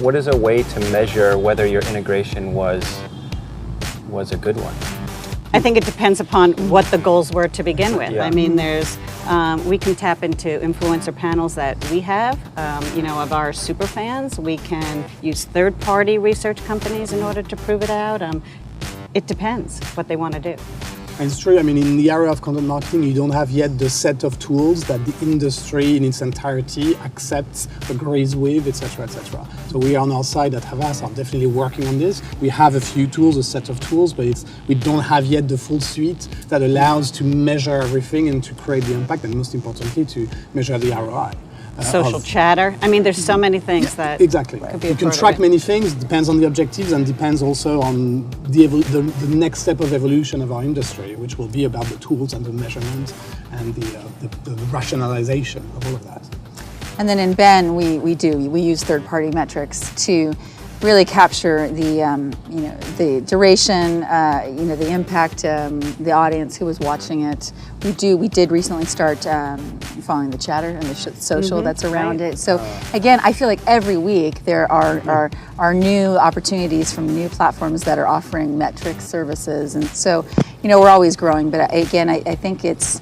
what is a way to measure whether your integration was a good one? I think it depends upon what the goals were to begin with. Yeah. I mean, we can tap into influencer panels that we have, of our super fans. We can use third-party research companies in order to prove it out. It depends what they want to do. And it's true, I mean, in the area of content marketing, you don't have yet the set of tools that the industry in its entirety accepts, agrees with, etc., etc. So we on our side at Havas are definitely working on this. We have a few tools, a set of tools, but we don't have yet the full suite that allows to measure everything and to create the impact, and most importantly, to measure the ROI. Social chatter. I mean, there's so many things that exactly. Could be you can track many things. It depends on the objectives and depends also on the next step of evolution of our industry, which will be about the tools and the measurement and the rationalization of all of that. And then in Ben, we use third-party metrics to really capture the duration, the impact, the audience who was watching it. We did recently start following the chatter and the social that's around it. So again, I feel like every week there are new opportunities from new platforms that are offering metrics services, and so we're always growing. But again, I think it's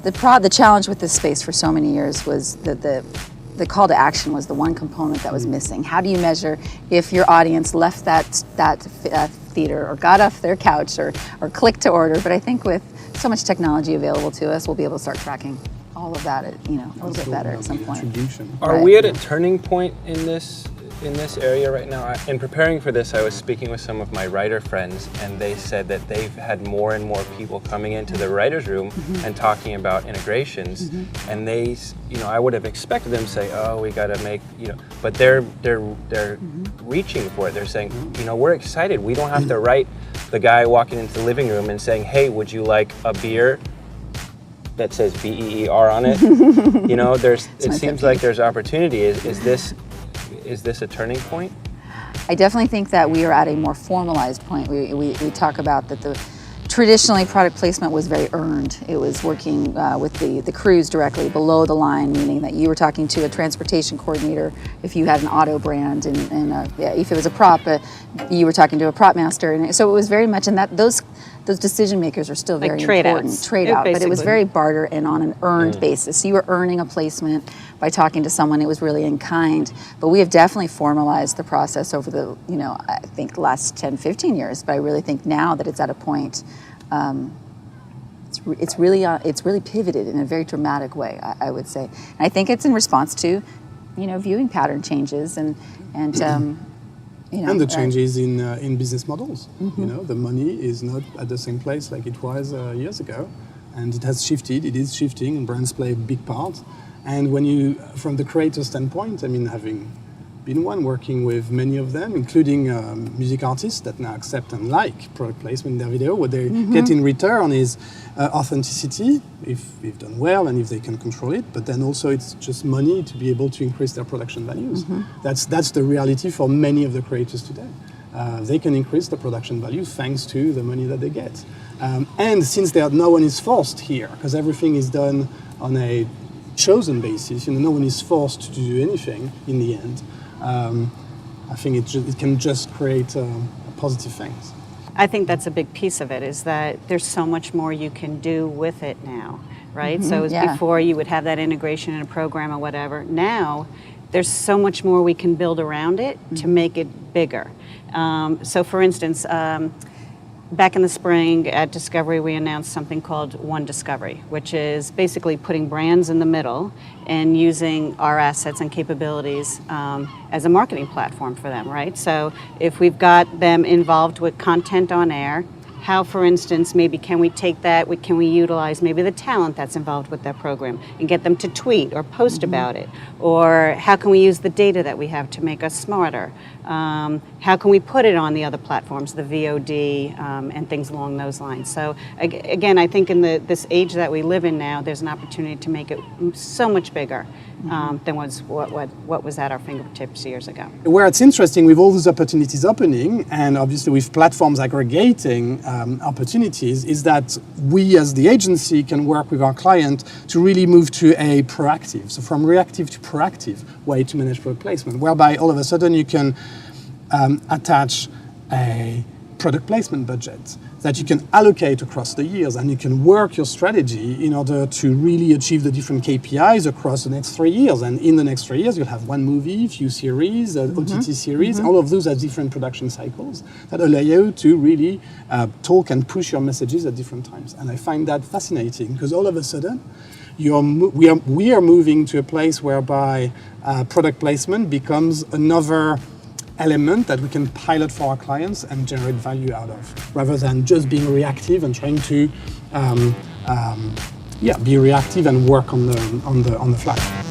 the challenge with this space for so many years was that the call to action was the one component that was missing. How do you measure if your audience left that theater or got off their couch or clicked to order? But I think with so much technology available to us, we'll be able to start tracking all of that a little bit better at some point. Are we at a turning point in this area right now? In preparing for this, I was speaking with some of my writer friends, and they said that they've had more and more people coming into the writer's room and talking about integrations, and they, I would have expected them to say, "Oh, we got to make," but they're reaching for it. They're saying, "We're excited. We don't have to write the guy walking into the living room and saying, 'Hey, would you like a beer that says BEER on it?'" It seems like there's opportunity. Is this a turning point? I definitely think that we are at a more formalized point. We talk about that traditionally product placement was very earned. It was working with the crews directly below the line, meaning that you were talking to a transportation coordinator if you had an auto brand, and if it was a prop, you were talking to a prop master. And so it was very much, and that those decision makers are still very important. Trade out, but it was very barter and on an earned basis. So you were earning a placement by talking to someone. It was really in kind. But we have definitely formalized the process over the, I think the last 10, 15 years. But I really think now that it's at a point, it's really pivoted in a very dramatic way, I would say. And I think it's in response to, viewing pattern changes and the changes in business models. The money is not at the same place like it was years ago, and it has shifted. It is shifting, and brands play a big part. And when from the creator standpoint, having been one working with many of them, including music artists that now accept and like product placement in their video, what they get in return is authenticity, if we've done well and if they can control it, but then also it's just money to be able to increase their production values. That's the reality for many of the creators today. They can increase the production value thanks to the money that they get. And since no one is forced here, because everything is done on a chosen basis, no one is forced to do anything in the end, I think it can just create positive things. I think that's a big piece of it, is that there's so much more you can do with it now, right? So before you would have that integration in a program or whatever. Now, there's so much more we can build around it to make it bigger. So for instance, back in the spring at Discovery, we announced something called One Discovery, which is basically putting brands in the middle and using our assets and capabilities as a marketing platform for them, right? So if we've got them involved with content on air, how, for instance, maybe can we take that, can we utilize maybe the talent that's involved with that program and get them to tweet or post about it? Or how can we use the data that we have to make us smarter? How can we put it on the other platforms, the VOD and things along those lines? So again, I think in this age that we live in now, there's an opportunity to make it so much bigger than what was at our fingertips years ago. Where it's interesting, with all those opportunities opening, and obviously with platforms aggregating, opportunities is that we as the agency can work with our client to really move to a proactive, so from reactive to proactive way to manage product placement, whereby all of a sudden you can attach a product placement budget that you can allocate across the years, and you can work your strategy in order to really achieve the different KPIs across the next 3 years. And in the next 3 years, you'll have one movie, few series, OTT series. All of those have different production cycles that allow you to really talk and push your messages at different times. And I find that fascinating because all of a sudden, we are moving to a place whereby product placement becomes another element that we can pilot for our clients and generate value out of, rather than just being reactive and trying to be reactive and work on the fly.